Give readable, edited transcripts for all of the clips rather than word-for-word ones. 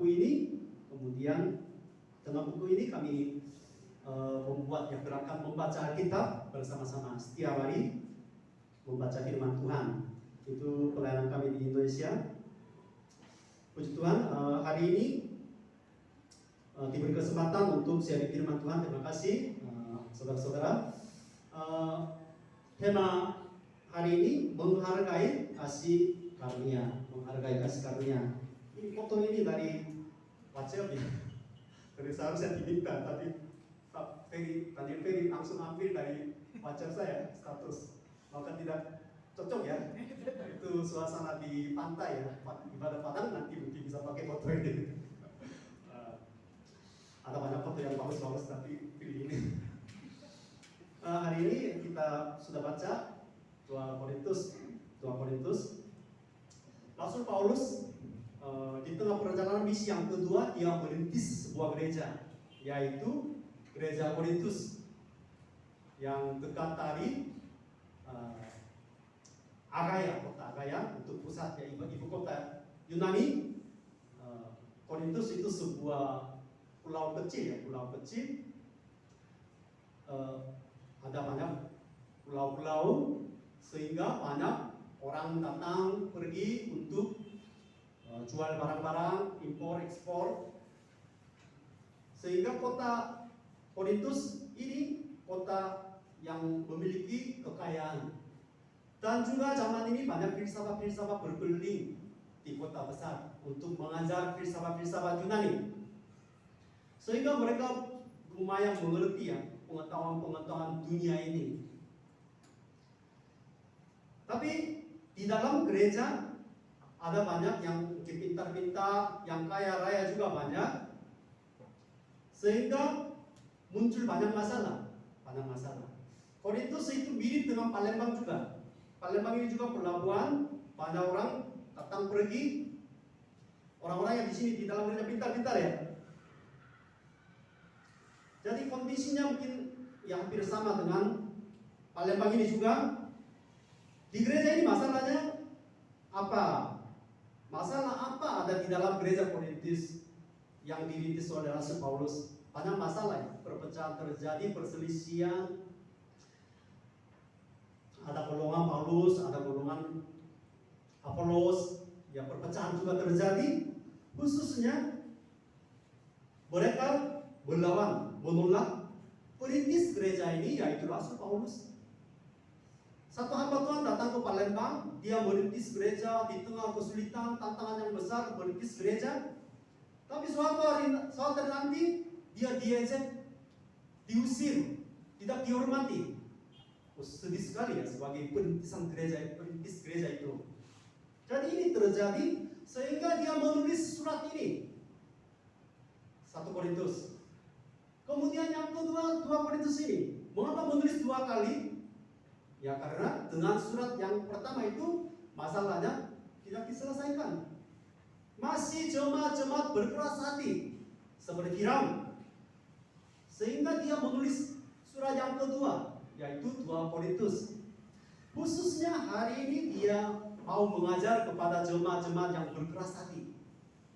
buku ini. Kemudian dengan buku ini kami membuat gerakan membaca Alkitab bersama-sama setiap hari, membaca firman Tuhan. Itu pelayanan kami di Indonesia. Puji Tuhan, hari ini diberi kesempatan untuk sharing firman Tuhan. Terima kasih saudara-saudara. Tema hari ini menghargai kasih karunia, menghargai kasih karunia. Ini foto ini dari WhatsApp ya. Dari seharusnya diminta, tapi Daniel Ferry langsung ambil dari WhatsApp saya status. Maka tidak cocok ya. Itu suasana di pantai ya, ibadah Padang, nanti mungkin bisa pakai foto ini. Ada banyak foto yang bagus-bagus, tapi pilih ini. Hari ini kita sudah baca 2 Korintus. Rasul Paulus di tengah perjalanan misi yang kedua, dia merintis sebuah gereja, yaitu gereja Korintus yang dekat dari kota Akaya, untuk pusatnya ibu kota Yunani. Korintus itu sebuah pulau kecil. Ada banyak pulau-pulau, sehingga banyak orang datang pergi untuk jual barang-barang, impor ekspor. Sehingga kota Korintus ini kota yang memiliki kekayaan. Dan juga zaman ini banyak filsafat-filsafat berkeliling di kota besar untuk mengajar filsafat-filsafat Yunani. Sehingga mereka lumayan mengerti ya pengetahuan dunia ini. Tapi di dalam gereja ada banyak yang pintar-pintar, yang kaya raya juga banyak. Sehingga muncul banyak masalah. Korintus itu mirip dengan Palembang juga. Palembang ini juga pelabuhan, banyak orang datang pergi. Orang-orang yang di sini di dalam gereja pintar-pintar ya. Jadi kondisinya mungkin yang hampir sama dengan Palembang ini juga. Di gereja ini masalahnya apa? Masalah apa ada di dalam gereja Korintus yang dirintis oleh Rasul Paulus? Banyak masalah ya. Perpecahan terjadi, perselisihan. Ada golongan Paulus, ada golongan Apolos. Ya, perpecahan juga terjadi. Khususnya mereka menolak perintis gereja ini, yaitu Rasul Paulus. Satu hamba Tuhan datang ke Palembang, dia merintis gereja di tengah kesulitan, tantangan yang besar, merintis gereja. Tapi suatu hari nanti dia diejek, diusir, tidak dihormati. Sedih sekali ya sebagai perintis gereja itu. Jadi ini terjadi sehingga dia menulis surat ini, 1 Korintus. Kemudian yang kedua, 2 Korintus ini. Mengapa menulis 2 kali? Ya karena dengan surat yang pertama itu masalahnya tidak diselesaikan. Masih jemaat-jemaat berkeras hati seperti Firaun. Sehingga dia menulis surat yang kedua, yaitu 2 Korintus. Khususnya hari ini dia mau mengajar kepada jemaat-jemaat yang berkeras hati.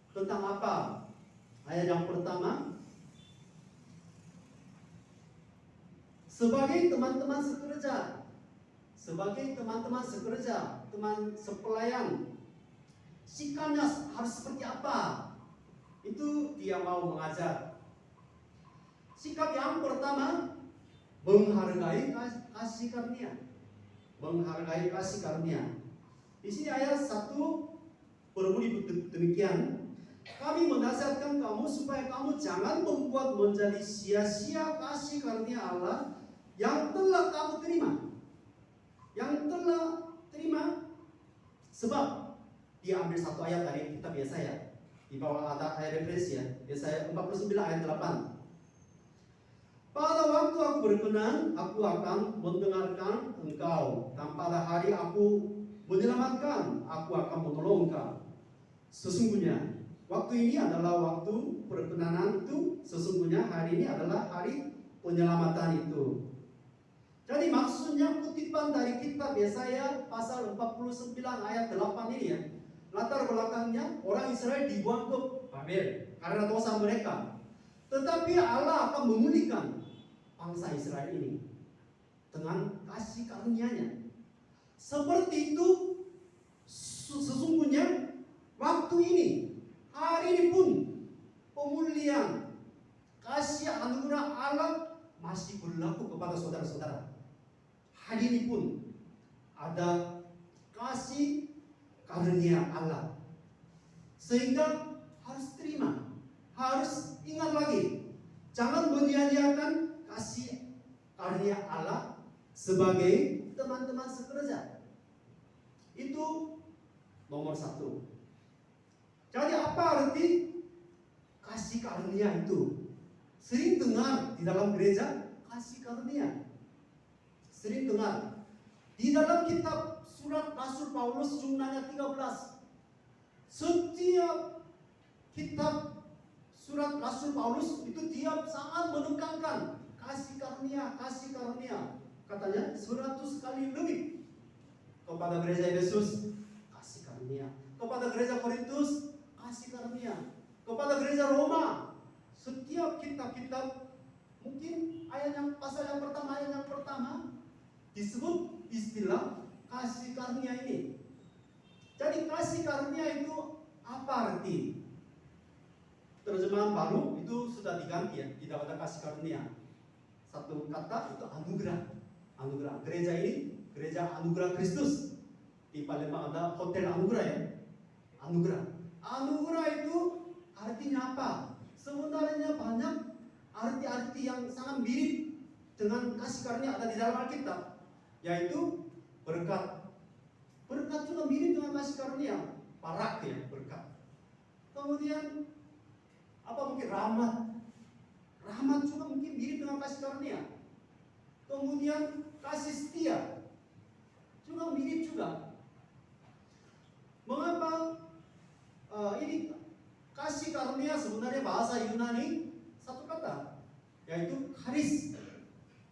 Tentang apa? Ayat yang pertama, sebagai teman-teman sekerja, teman sepelayan, sikapnya harus seperti apa? Itu dia mau mengajar. Sikap yang pertama, menghargai kasih karunia. Di sini ayat 1 berbunyi demikian. Kami menasihatkan kamu supaya kamu jangan membuat menjadi sia-sia kasih karunia Allah yang telah kamu terima. Sebab dia ambil satu ayat dari kitab Yesaya. Di bawah ada ayat referensi ya. Yesaya 49 ayat 8. Pada waktu aku berkenan, aku akan mendengarkan engkau. Dan pada hari aku menyelamatkan, aku akan menolong engkau. Sesungguhnya waktu ini adalah waktu perkenanan itu. Sesungguhnya hari ini adalah hari penyelamatan itu. Jadi maksudnya kutipan dari kitab Yesaya pasal 49 ayat 8 ini ya. Latar belakangnya orang Israel dibuang ke Babel karena dosa mereka. Tetapi Allah akan memulihkan bangsa Israel ini dengan kasih karunia-Nya. Seperti itu sesungguhnya waktu ini, hari ini pun pemulihan kasih anugerah Allah masih berlaku kepada saudara-saudara. Hari ini pun ada kasih karunia Allah. Sehingga harus terima, harus ingat lagi, jangan menyia-nyiakan kasih karunia Allah sebagai teman-teman sekerja. Itu nomor satu. Jadi apa arti kasih karunia itu? Sering dengar di dalam gereja kasih karunia. Sering dengar di dalam kitab surat Rasul Paulus jumlahnya 13. Setiap kitab surat Rasul Paulus itu dia sangat menekankan kasih karunia, kasih karunia. Katanya 100 kali lebih. Kepada gereja Efesus kasih karunia, kepada gereja Korintus kasih karunia, kepada gereja Roma. Setiap kitab-kitab, mungkin pasal yang pertama disebut istilah kasih karunia ini. Jadi kasih karunia itu apa arti? Terjemahan baru itu sudah diganti ya, tidak ada kasih karunia. Satu kata itu anugerah. Anugerah. Gereja ini gereja anugerah Kristus. Di Palembang ada hotel anugerah ya. Anugerah. Anugerah itu artinya apa? Sebenarnya banyak arti-arti yang sangat mirip dengan kasih karunia ada di dalam Alkitab, yaitu berkat. Berkat juga mirip dengan kasih karunia, parak ya, berkat. Kemudian apa mungkin rahmat? Rahmat juga mungkin mirip dengan kasih karunia. Kemudian kasih setia juga mirip juga. Mengapa ini kasih karunia sebenarnya bahasa Yunani satu kata, yaitu charis.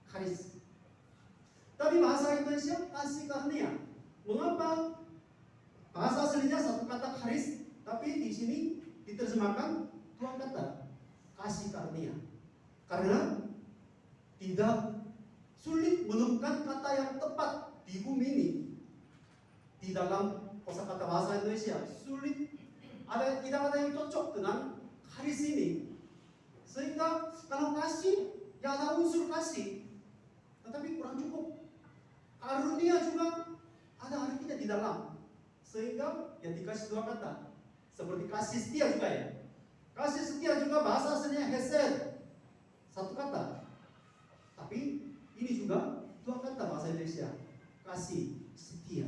Charis. Tapi bahasa Indonesia kasih karunia. Mengapa bahasa aslinya satu kata charis, tapi di sini diterjemahkan dua kata kasih karunia? Karena tidak sulit menemukan kata yang tepat di bumi ini. Di dalam kosakata bahasa Indonesia sulit, tidak ada yang cocok dengan charis ini. Sehingga kalau kasih, ya ada unsur kasih, tetapi kurang cukup. Karunia juga ada artinya di dalam, sehingga ya dikasih dua kata. Seperti kasih setia juga ya. Kasih setia juga bahasa aslinya hesed, satu kata. Tapi ini juga dua kata bahasa Indonesia, kasih setia,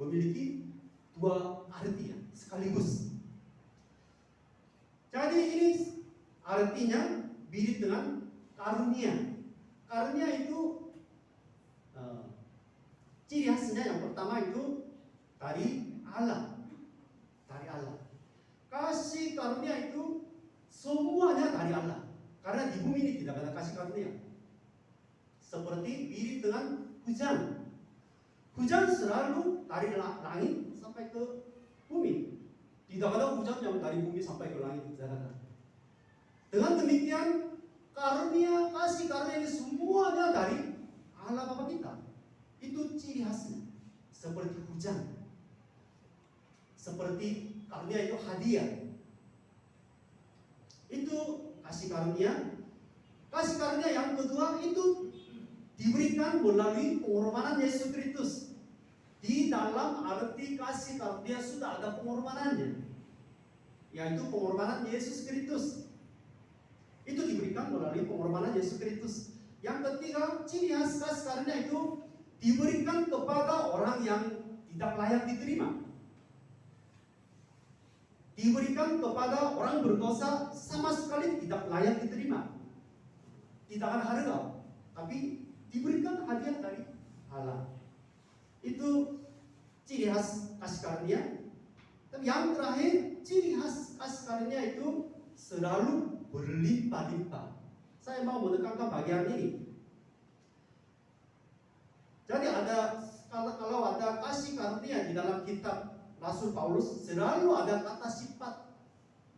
memiliki dua arti ya, sekaligus. Jadi ini artinya mirip dengan karunia. Karunia itu ciri khasnya yang pertama itu dari Allah. Dari Allah. Kasih karunia itu semuanya dari Allah. Karena di bumi ini tidak ada kasih karunia. Seperti mirip dengan hujan. Hujan selalu dari langit sampai ke bumi. Tidak ada hujan yang dari bumi sampai ke langit, tidak ada. Dengan demikian, karunia, kasih karunia ini semuanya dari Allah Bapa kita. Itu ciri khasnya. Seperti hujan. Seperti karunia itu hadiah. Itu kasih karunia. Kasih karunia yang kedua itu diberikan melalui pengorbanan Yesus Kristus. Di dalam arti kasih karunia sudah ada pengorbanannya, yaitu pengorbanan Yesus Kristus. Itu diberikan melalui pengorbanan Yesus Kristus. Yang ketiga, ciri khas kasih karunia itu diberikan kepada orang yang tidak layak diterima. Diberikan kepada orang berdosa sama sekali tidak layak diterima. Tidak ada harga, tapi diberikan hadiah dari Allah. Itu ciri khas kasih karunia. Tapi yang terakhir, ciri khas kasih karunia itu selalu berlimpah-limpah. Saya mau menekankan bagian ini. Jadi kalau ada kasih karunia di dalam kitab Rasul Paulus, selalu ada kata sifat.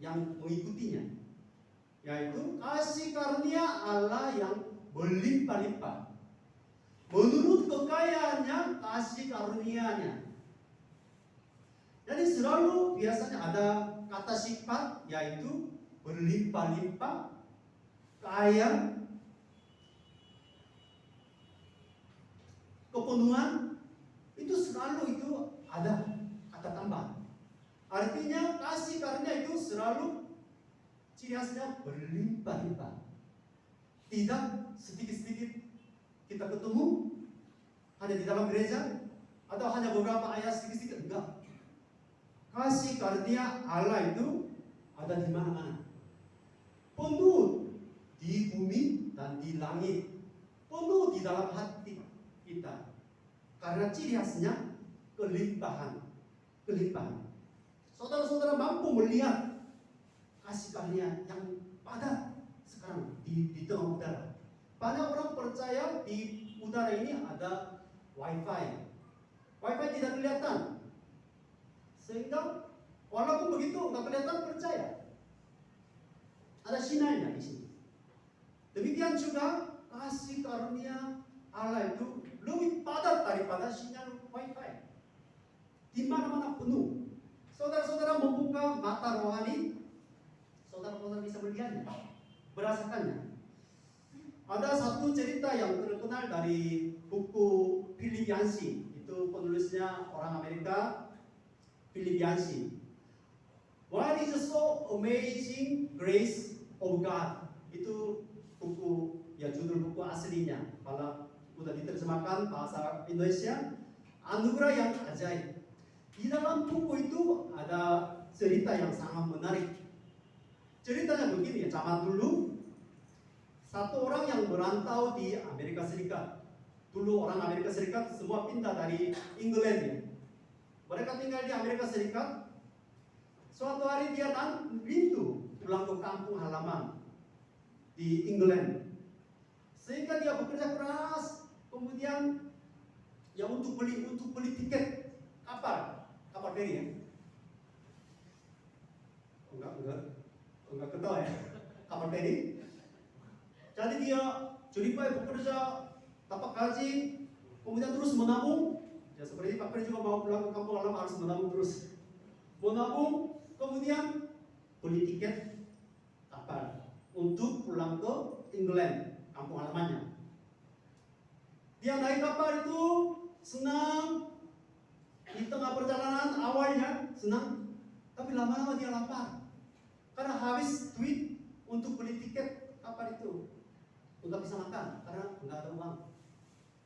yang mengikutinya, yaitu kasih karunia Allah yang berlimpah-limpah menurut kekayaannya kasih karunia-Nya. Jadi selalu biasanya ada kata sifat yaitu berlimpah-limpah, kaya, kepenuhan, itu selalu itu ada kata tambah. Artinya kasih karunia itu selalu ciri khasnya berlimpah-limpah. Tidak sedikit-sedikit kita ketemu hanya di dalam gereja atau hanya beberapa ayat sedikit-sedikit, enggak. Kasih karunia Allah itu ada di mana-mana, penuh di bumi dan di langit, penuh di dalam hati kita. Karena ciri khasnya kelimpahan. Saudara-saudara mampu melihat kasih karunia yang padat sekarang di tengah udara. Banyak orang percaya di udara ini ada wifi. Wifi tidak kelihatan, sehingga walaupun begitu nggak kelihatan percaya. Ada sinarnya di sini. Demikian juga kasih karunia Allah itu lebih padat daripada sinyal wifi. Di mana-mana penuh. Saudara-saudara membuka mata rohani, saudara-saudara bisa melihatnya, merasakannya. Ada satu cerita yang terkenal dari buku Philip Yancey. Itu penulisnya orang Amerika, Philip Yancey. What is the so amazing grace of God? Itu buku, ya judul buku aslinya. Kalau sudah diterjemahkan bahasa Indonesia, anugerah yang ajaib. Di dalam buku itu ada cerita yang sangat menarik. Ceritanya begini, zaman dulu satu orang yang merantau di Amerika Serikat. Dulu orang Amerika Serikat semua pindah dari England ya. Mereka tinggal di Amerika Serikat. Suatu hari dia rindu pulang ke kampung halaman di England. Sehingga dia bekerja keras, kemudian ya untuk beli tiket kapal feri ya. Enggak ketawa ya. Kapal feri. Jadi dia jeripaya bekerja, dapat gaji, kemudian terus menabung. Ya seperti Pak Peri juga mau pulang ke kampung halaman harus menabung terus. Menabung, kemudian beli tiket kapal untuk pulang ke England, kampung halamannya. Dia naik kapal itu senang. Di tengah perjalanan awalnya senang, tapi lama-lama dia lapar karena habis duit untuk beli tiket kapal itu. Enggak bisa makan karena enggak ada uang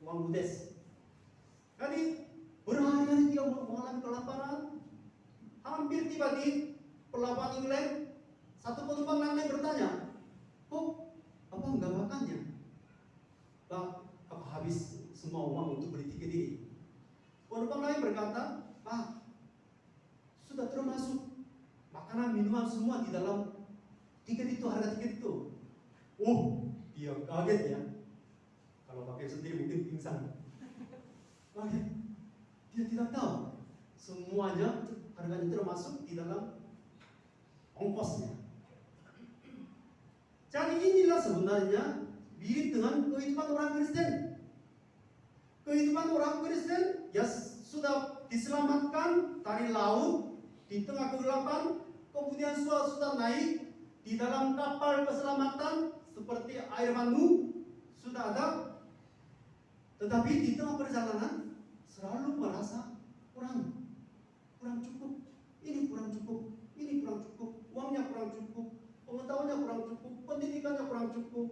ludes. Jadi berhari-hari dia mengalami kelaparan. Hampir tiba di pelabuhan England, satu penumpang lain bertanya, "Kok apa enggak makannya?" "Pak, aku habis semua uang untuk beli tiket ini." Penumpang lain berkata, "Pak, sudah termasuk makanan minuman semua di dalam tiket itu, harga tiket itu." Dia kaget ya. Kalau pakai sendiri mungkin pingsan. Kaget. Dia tidak tahu semuanya harganya termasuk di dalam ongkosnya. Jadi inilah sebenarnya mirip dengan kehidupan orang Kristen. Kehidupan orang Kristen ya sudah diselamatkan dari laut di tengah kegelapan, kemudian sudah naik di dalam kapal keselamatan seperti air manu sudah ada, tetapi di tengah perjalanan selalu merasa kurang cukup. Ini kurang cukup, ini kurang cukup, uangnya kurang cukup, pengetahuannya kurang cukup, pendidikannya kurang cukup,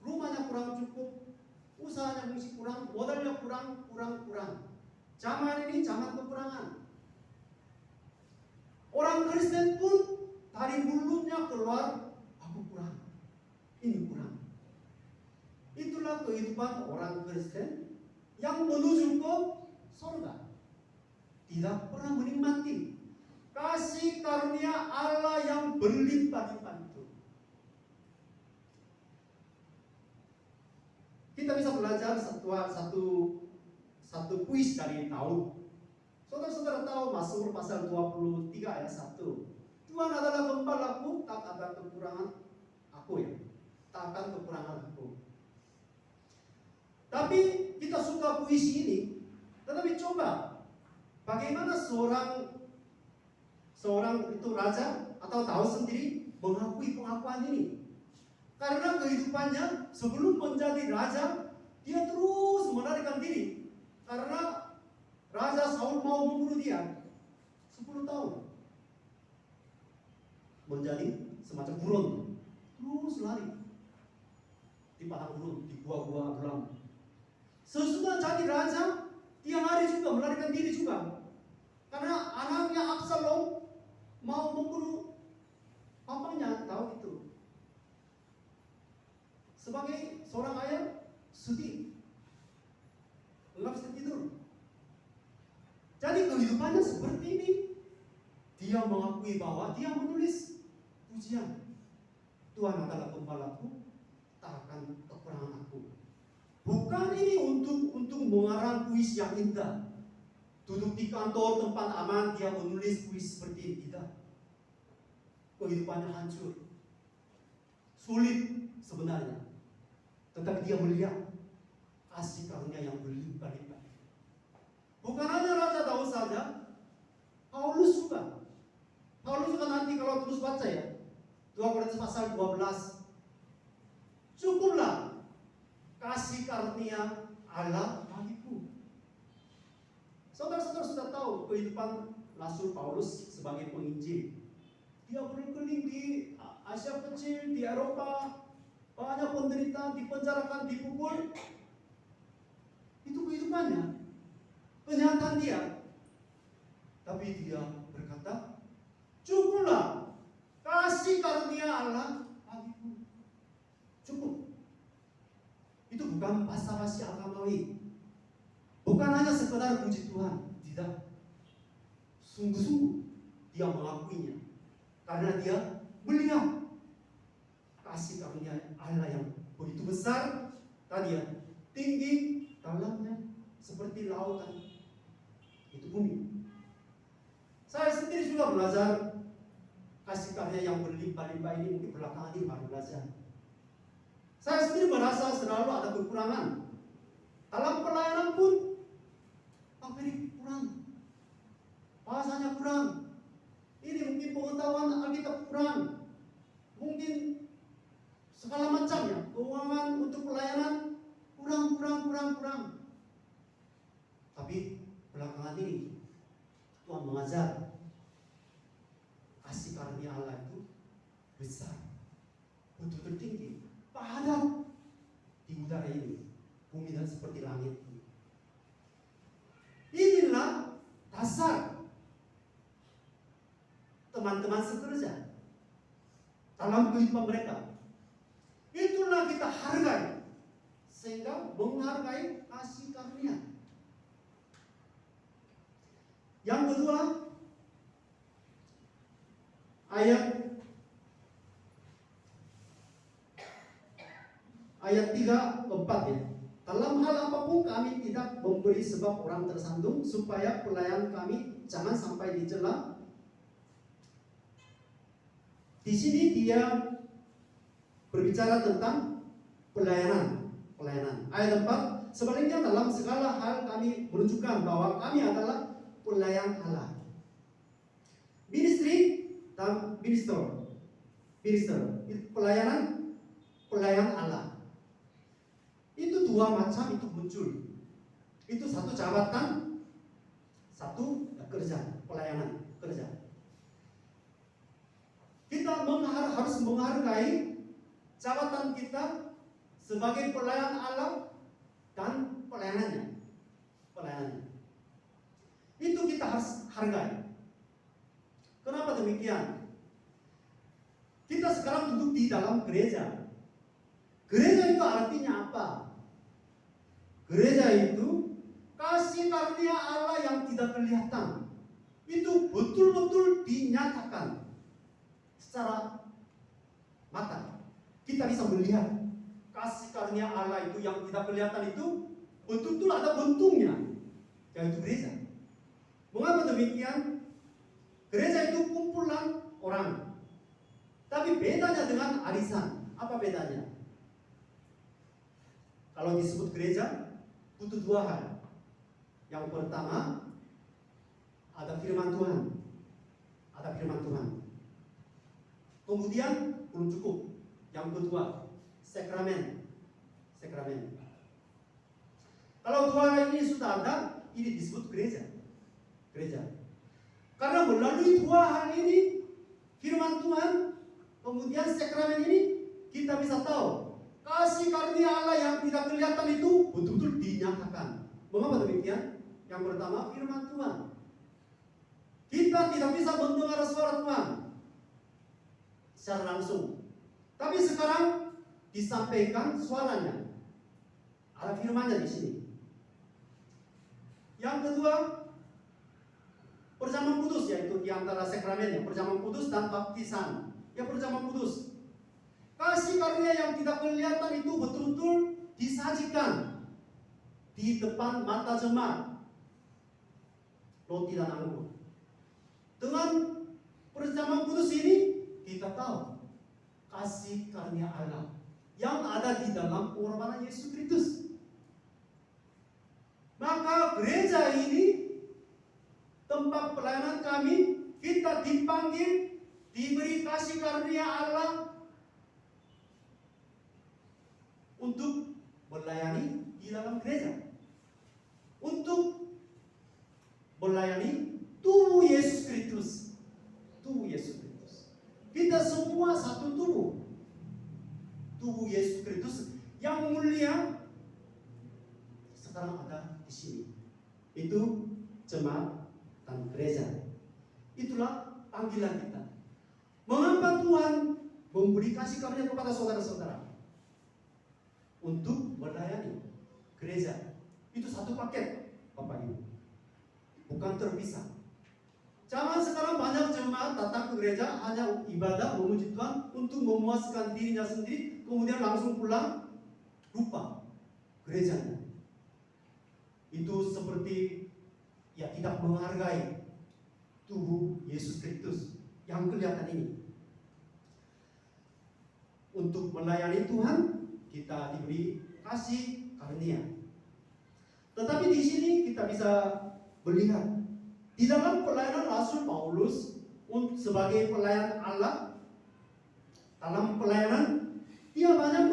rumahnya kurang cukup, usahanya masih kurang, modalnya kurang. Zaman ini zaman kekurangan. Orang Kristen pun dari mulutnya keluar, aku kurang, ini kurang. Itulah kehidupan orang Kristen yang menuju ke surga. Tidak pernah menikmati kasih karunia Allah yang berlimpah-limpah itu. Kita bisa belajar satu kuis dari Daud. Saudara-saudara tahu Mazmur pasal 23 ayat 1. Tuhan adalah gembalaku, ada kekurangan aku ya. Tak akan kekurangan aku. Tapi kita suka puisi ini. Tetapi coba, bagaimana seorang itu raja atau tahu sendiri mengakui pengakuan ini? Karena kehidupannya sebelum menjadi raja, dia terus melarikan diri. Karena Raja Saul mau membunuh dia 10 tahun. Menjadi semacam buron. Terus lari. Di padang gurun, di gua-gua alam. Sesudah jadi raja, dia lari juga, melarikan diri juga. Karena anaknya Absalom mau membunuh papanya, tahu itu. Sebagai seorang ayah, sedih. Enggak bisa tidur. Jadi kehidupannya seperti ini. Dia mengakui bahwa dia menulis pujian. Tuhan adalah gembalaku, tak akan kekurangan aku. Bukan ini untuk mengarang puisi yang indah. Duduk di kantor tempat aman, dia menulis puisi seperti ini. Tidak. Kehidupannya hancur. Sulit sebenarnya. Tetapi dia melihat kasih karunia yang berlimpah-limpah. Bukan hanya Raja Daud saja, Paulus juga. Paulus juga nanti kalau terus baca ya, 2 Korintus pasal 12. Cukuplah kasih karunia Allah bagiku. Saudara-saudara sudah tahu kehidupan Rasul Paulus sebagai penginjil. Dia berkeliling di Asia Kecil, di Eropa, banyak penderitaan, dipenjarakan, dipukul. Itu kehidupannya, kenyataan dia. Tapi dia berkata, cukuplah kasih karunia Allah bagiku. Cukup. Itu bukan basa-basi agamawi. Bukan hanya sekedar puji Tuhan. Tidak. Sungguh-sungguh dia mengakuinya. Karena dia melihat kasih karunia Allah yang begitu besar. Tadi ya, tinggi, dalamnya seperti lautan. Itu bumi. Saya sendiri juga belajar kasih karunia yang berlimpah-limpah ini. Mungkin belakangan ini baru belajar. Saya sendiri merasa selalu ada kekurangan. Dalam pelayanan pun ini kurang. Bahasanya kurang. Ini mungkin pengetahuan Alkitab kurang. Mungkin segala macamnya. Keuangan untuk pelayanan kurang. Tapi belakangan ini Tuhan mengajar kasih karunia Allah itu besar, betul-betul tinggi, padat di udara ini, bumi dan seperti langit ini. Inilah dasar teman-teman sekerja dalam kehidupan mereka. Itulah kita hargai, sehingga menghargai kasih karunia. Yang kedua, ayat 3-4 ya. Dalam hal apapun kami tidak memberi sebab orang tersandung, supaya pelayan kami jangan sampai dicela. Di sini dia berbicara tentang pelayanan. Ayat 4, sebaliknya dalam segala hal kami menunjukkan bahwa kami adalah pelayan Allah. Ministry dan minister, pelayan Allah. Itu dua macam itu muncul. Itu satu jabatan, satu kerja, pelayanan, kerja. Kita harus menghargai jabatan kita sebagai pelayan Allah dan pelayanannya. Itu kita harus hargai. Kenapa demikian? Kita sekarang duduk di dalam gereja. Gereja itu artinya apa? Gereja itu kasih karunia Allah yang tidak kelihatan. Itu betul-betul dinyatakan secara mata. Kita bisa melihat kasih karunia Allah itu yang tidak kelihatan itu betul-betul ada bentuknya, yaitu gereja. Mengapa demikian? Gereja itu kumpulan orang. Tapi Tetapi bedanya dengan arisan, apa bedanya? Kalau disebut gereja, butuh dua hal. Yang pertama, ada firman Tuhan. Ada firman Tuhan. Kemudian, belum cukup. Yang kedua, sakramen. Sakramen. Kalau dua hal ini sudah ada, ini disebut gereja. Gereja. Karena melalui dua hal ini, firman Tuhan, kemudian sakramen ini, kita bisa tahu kasih karunia Allah yang tidak kelihatan itu betul-betul dinyatakan. Mengapa demikian? Yang pertama, firman Tuhan. Kita tidak bisa mendengar suara Tuhan secara langsung. Tapi sekarang disampaikan suaranya. Ada firmannya di sini. Yang kedua, perjamuan kudus, yaitu di antara sakramennya, perjamuan kudus dan baptisan. Ya, perjamuan kudus. Kasih karunia yang tidak kelihatan itu betul-betul disajikan di depan mata jemaat. Roti dan anggur. Dengan perjamuan kudus ini kita tahu kasih karunia Allah yang ada di dalam pengorbanan Yesus Kristus. Maka gereja ini tempat pelayanan kami, kita dipanggil, diberi kasih karunia Allah untuk melayani di dalam gereja, untuk melayani tubuh Yesus Kristus. Tubuh Yesus Kristus. Kita semua satu tubuh. Tubuh Yesus Kristus yang mulia sekarang ada di sini. Itu jemaat dan gereja. Itulah panggilan kita. Mengapa Tuhan memberi kasih karunia kepada saudara-saudara? Untuk melayani gereja. Itu satu paket, Bapak Ibu. Bukan terpisah. Jangan sekarang banyak jemaat datang ke gereja hanya ibadah memuji Tuhan untuk memuaskan dirinya sendiri, kemudian langsung pulang, lupa gerejanya. Itu seperti tidak menghargai tubuh Yesus Kristus yang kelihatan ini. Untuk melayani Tuhan, kita diberi kasih karunia. Tetapi di sini kita bisa melihat di dalam pelayanan Rasul Paulus sebagai pelayan Allah, dalam pelayanan dia banyak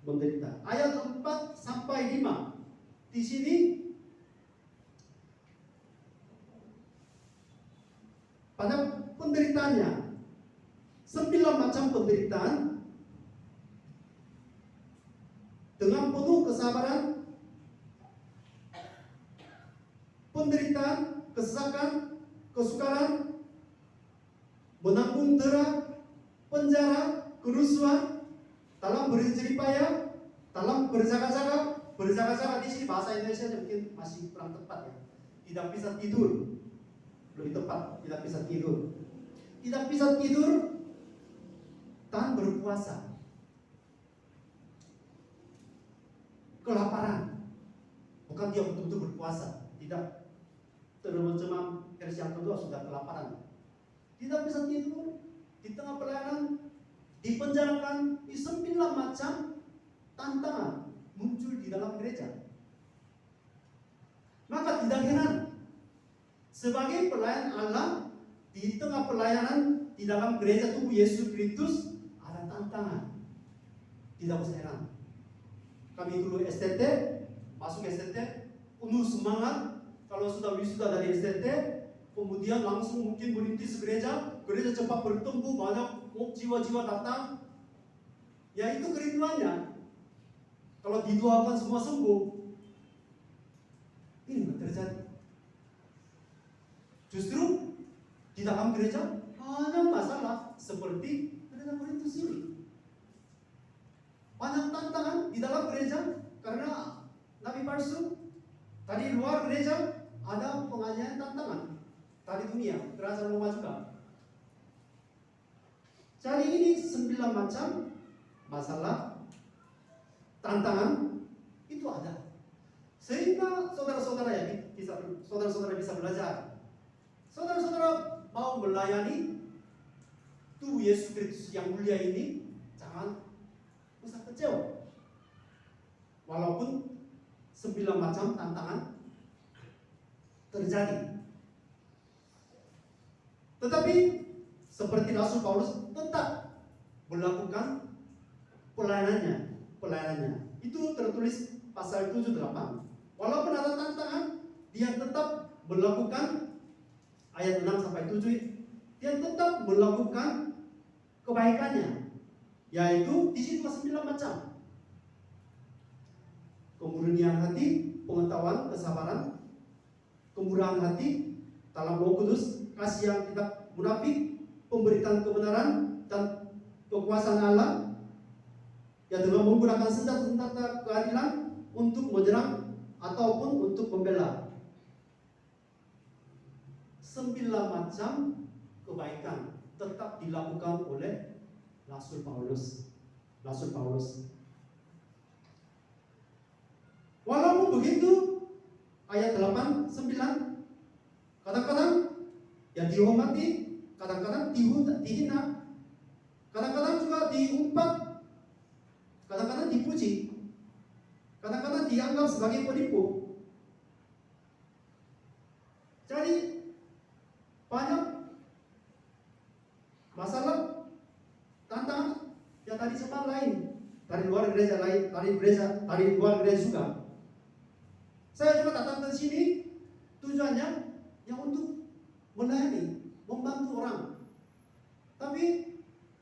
menderita. Ayat 4 sampai 5. Di sini pada penderitaannya 9 macam penderitaan dengan penuh kesabaran, penderitaan, kesesakan, kesukaran, menanggung dera, penjara, kerusuhan, dalam berjerih payah, dalam berjaga-jaga. Berjaga-jaga di sini bahasa Indonesia mungkin masih kurang tepat ya. Tidak bisa tidur, lebih tepat, tidak bisa tidur. Tidak bisa tidur dan berpuasa. Kelaparan, bukan dia betul-betul berpuasa, tidak. Terjemahan versi yang kedua sudah kelaparan. Tidak bisa tidur di tengah pelayanan, dipenjarakan, di 9 macam tantangan muncul di dalam gereja. Maka tidak heran sebagai pelayan Allah di tengah pelayanan di dalam gereja tubuh Yesus Kristus ada tantangan. Tidak usah heran. Kami dulu STT, masuk STT, penuh semangat. Kalau sudah wisuda dari STT, kemudian langsung mungkin merintis gereja cepat bertumbuh, banyak jiwa-jiwa datang. Ya itu kerinduannya. Kalau didoakan semua sembuh, ini tidak terjadi. Justru di dalam gereja hanya masalah seperti gereja Korintus ini. Banyak tantangan di dalam gereja karena nabi palsu. Tadi luar gereja ada penganiayaan tantangan. Tadi dunia, kerajaan Roma juga. Jadi ini 9 macam masalah tantangan itu ada. Sehingga saudara-saudara bisa belajar. Saudara-saudara mau melayani tubuh Yesus Kristus yang mulia ini jangan usah kecewa. Walaupun 9 macam tantangan terjadi, tetapi seperti Rasul Paulus tetap melakukan pelayanannya. Itu tertulis pasal 7-8. Walaupun ada tantangan, dia tetap melakukan, ayat 6-7, dia tetap melakukan kebaikannya, yaitu di situ 9 macam. Kemurnian hati, pengetahuan, kesabaran, kemurahan hati, dalam Roh Kudus, kasih yang tidak munafik, pemberitaan kebenaran dan kekuasaan Allah, ya dengan menggunakan senjata-senjata keadilan untuk menyerang ataupun untuk membela. 9 macam kebaikan tetap dilakukan oleh Rasul Paulus. Walaupun begitu, ayat 8, 9, kadang-kadang ya dihormati, kadang-kadang dihina, kadang-kadang juga diumpat, kadang-kadang dipuji, kadang-kadang dianggap sebagai penipu. Jadi banyak masalah, tantangan ya tadi sebab lain, dari luar gereja lain, dari luar gereja juga. Saya juga datang ke sini tujuannya yang untuk melayani, membantu orang. Tapi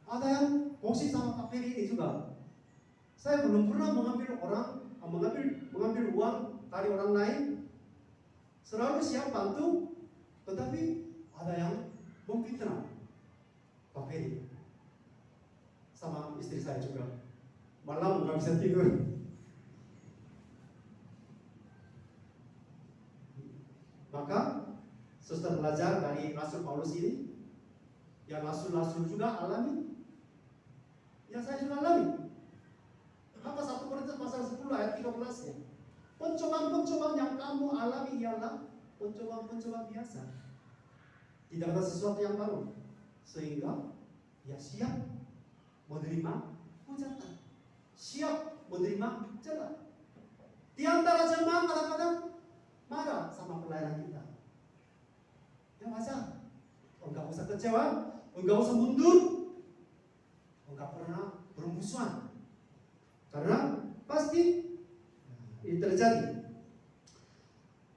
ada yang gosip sama Pak Ferry ini juga. Saya belum pernah mengambil uang dari orang lain. Selalu siap bantu, tetapi ada yang memfitnah Pak Ferry sama istri saya juga. Malam nggak bisa tidur. Maka suster belajar dari Rasul Paulus ini, yang Rasul juga alami, yang saya juga alami. Maka 1 Korintus pasal 10 ayat 13-nya, pencobaan-pencobaan yang kamu alami ialah pencobaan-pencobaan biasa. Tidak ada sesuatu yang baru, sehingga ya siap menerima hujatan, siap menerima celah. Di antara jemaat kadang-kadang marah sama pelayanan kita. Ya masa? Enggak usah kecewa, enggak usah mundur, enggak pernah bermusuhan. Karena pasti ini terjadi.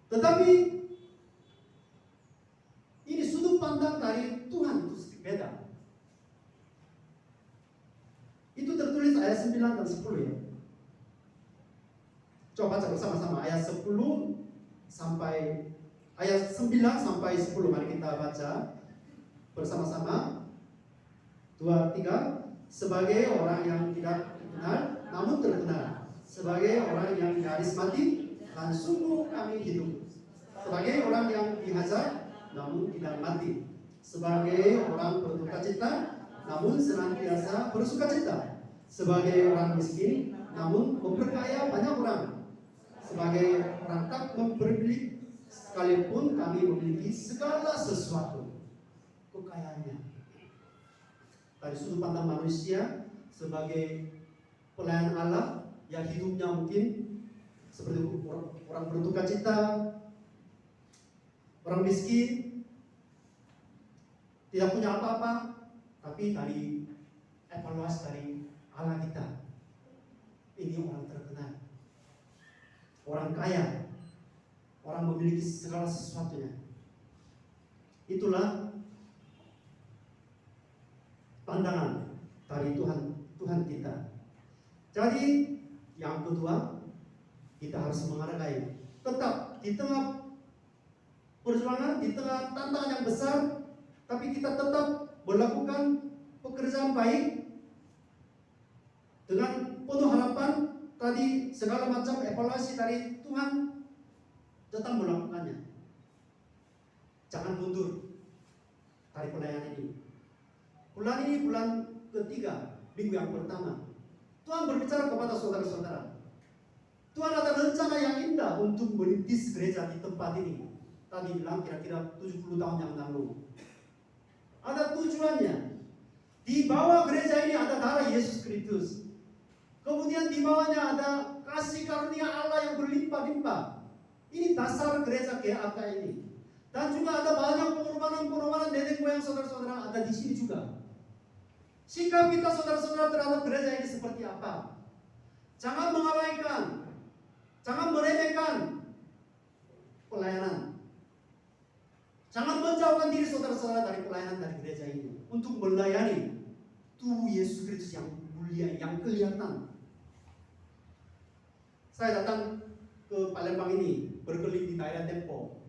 Tetapi ini sudut pandang dari Tuhan itu sedikit beda. Itu tertulis ayat 9 dan 10 ya. Coba baca bersama-sama ayat 10 sampai ayat 9 sampai 10. Mari kita baca bersama-sama. 2, 3. Sebagai orang yang tidak benar namun terkenal, sebagai orang yang nyaris mati dan sungguh kami hidup, sebagai orang yang dihajar namun tidak mati, sebagai orang berduka cita namun senantiasa bersuka cita, sebagai orang miskin namun memperkaya banyak orang, sebagai orang tak memperoleh sekalipun kami memiliki segala sesuatu. Kekayaannya dari sudut pandang manusia sebagai pelayan Allah yang hidupnya mungkin seperti orang berduka cita, orang miskin, tidak punya apa-apa, tapi dari evaluasi dari Allah kita, ini orang terkenal, orang kaya, orang memiliki segala sesuatunya. Itulah pandangan dari Tuhan kita. Jadi yang kedua, kita harus menghargai. Tetap di tengah perjuangan, di tengah tantangan yang besar, tapi kita tetap melakukan pekerjaan baik dengan penuh harapan. Tadi segala macam evaluasi dari Tuhan, tetap melakukannya. Jangan mundur dari pelayanan ini. Bulan ini bulan ketiga, minggu yang pertama. Tuhan berbicara kepada saudara-saudara. Tuhan ada rencana yang indah untuk merintis gereja di tempat ini. Tadi bilang kira-kira 70 tahun yang lalu. Ada tujuannya. di bawah gereja ini ada darah Yesus Kristus. Kemudian di bawahnya ada kasih karunia Allah yang berlimpah-limpah. Ini dasar gereja GAK ini. Dan juga ada banyak pengorbanan nenek moyang saudara-saudara ada di sini juga. Sikap kita saudara-saudara terhadap gereja ini seperti apa? Jangan mengabaikan, jangan meremehkan pelayanan. Jangan menjauhkan diri saudara-saudara dari pelayanan dari gereja ini untuk melayani tubuh Yesus Kristus yang mulia, yang kelihatan. Saya datang ke Palembang ini, berkeliling di daerah Tempo.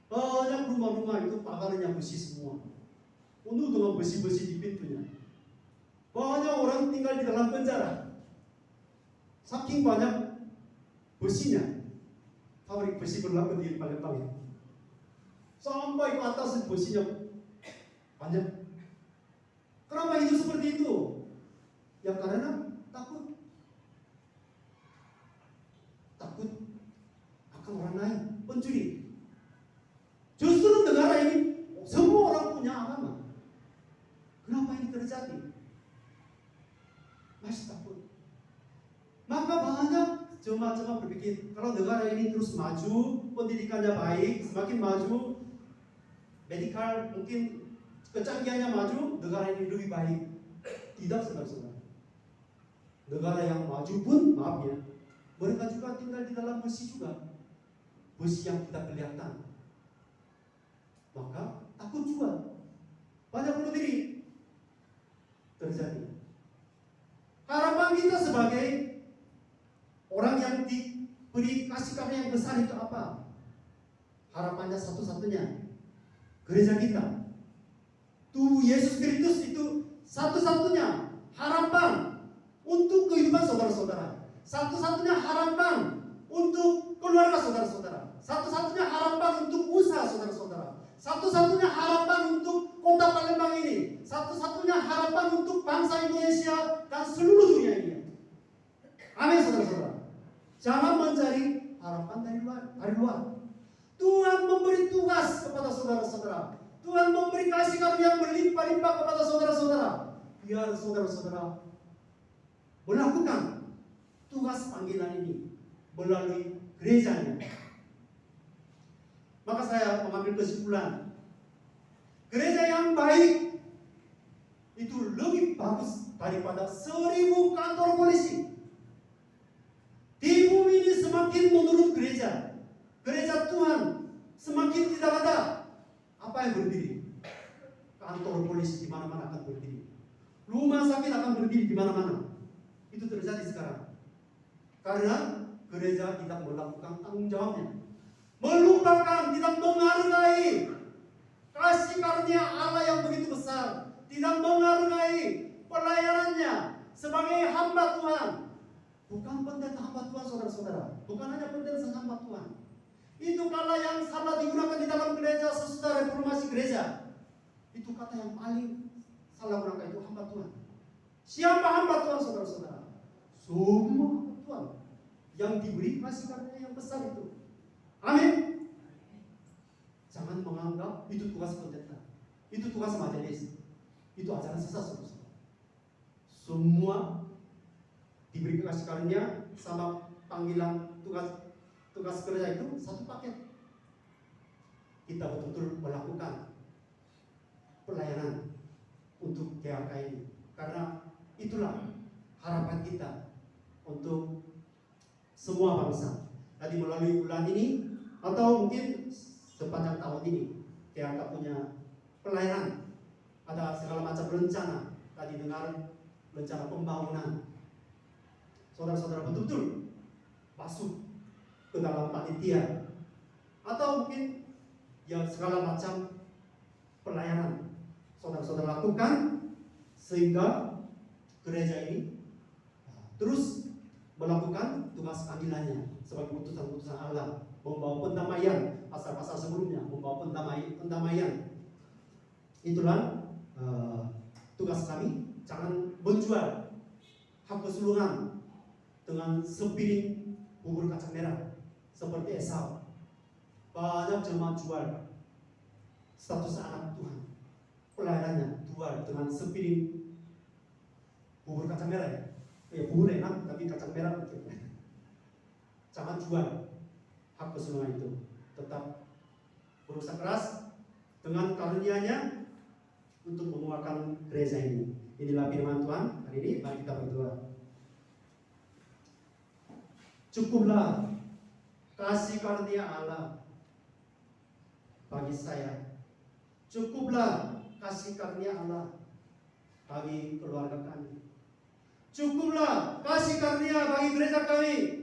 Banyak rumah-rumah itu pagarnya besi semua, penuh dengan besi-besi di pintunya. Banyak orang tinggal di dalam penjara, saking banyak besinya. Pabrik besi berlaku di Palembang ini, sampai ke atas besinya banyak. Kenapa hidup seperti itu? Ya karena takut akan orang lain, pencuri. Justru negara ini semua orang punya agama. Kenapa ini terjadi? Masih takut. Maka banyak jemaat-jemaat berpikir, kalau negara ini terus maju, pendidikannya baik, semakin maju, medikal mungkin kecanggihannya maju, negara ini lebih baik. Tidak, saudara-saudara. Negara yang maju pun, maaf ya, mereka juga tinggal di dalam besi juga. Besi yang tidak kelihatan. Maka takut juga. Banyak bunuh diri terjadi. Harapan kita sebagai orang yang diberi kasih karunia yang besar itu apa? Harapannya satu-satunya, gereja kita, tubuh Yesus Kristus itu satu-satunya harapan untuk kehidupan saudara-saudara, satu-satunya harapan untuk keluarga saudara-saudara, satu-satunya harapan untuk usaha saudara-saudara, satu-satunya harapan untuk kota Palembang ini, satu-satunya harapan untuk bangsa Indonesia dan seluruh dunia ini. Amin, saudara-saudara. Jangan mencari harapan dari luar. Tuhan memberi tugas kepada saudara-saudara. Tuhan memberi kasih karunia yang berlimpah-limpah kepada saudara-saudara. Biar saudara-saudara melakukan tugas panggilan ini melalui gerejanya. Maka saya mengambil kesimpulan, gereja yang baik itu lebih bagus daripada 1000 kantor polisi. Di bumi ini semakin menurun gereja Tuhan semakin tidak ada. Apa yang berdiri? Kantor polisi di mana-mana akan berdiri. Rumah sakit akan berdiri di mana-mana. Itu terjadi sekarang. Karena gereja tidak melakukan tanggung jawabnya. Melupakan, tidak menghargai kasih karunia Allah yang begitu besar, tidak menghargai pelayanannya sebagai hamba Tuhan. Bukan pendeta hamba Tuhan, saudara-saudara. Bukan hanya pendeta hamba Tuhan. Itu kata yang salah digunakan di dalam gereja sesudah reformasi gereja. Itu kata yang paling salah gunakan, itu hamba Tuhan. Siapa hamba Tuhan, saudara-saudara? Semua hamba Tuhan yang diberi kasih karunia yang besar itu. Amin. Jangan menganggap itu tugas pendeta, itu tugas majelis, itu ajaran sesat, saudara. Semua diberi kasih karunia sama panggilan tugas kerja itu satu paket. Kita betul-betul melakukan pelayanan untuk GAK ini, karena itulah harapan kita untuk semua bangsa. Tadi melalui bulan ini atau mungkin sepanjang tahun ini GAK punya pelayanan, ada segala macam rencana. Tadi dengar rencana pembangunan. Saudara-saudara betul-betul masuk ke dalam panitia atau mungkin ya segala macam pelayanan saudara-saudara lakukan sehingga gereja ini terus melakukan tugas panggilannya sebagai utusan-utusan Allah, membawa pendamaian. Pasal-pasal sebelumnya membawa pendamaian. Itulah tugas kami. Jangan menjual hak keseluruhan dengan sepiring bubur kacang merah seperti Esau. Banyak jemaat jual status anak Tuhan, pelayanannya jual dengan sepiring bubur kacang merah ya. Ya bubur enak tapi kacang merah betul. Jangan jual hak kesulungan itu. Tetap berusaha keras dengan karunia-Nya untuk menguatkan gereja ini. Inilah firman Tuhan hari ini. Mari kita berdoa. Cukuplah kasih karunia Allah bagi saya. Cukuplah kasih karunia Allah bagi keluarga kami. Cukuplah kasih karunia bagi gereja kami.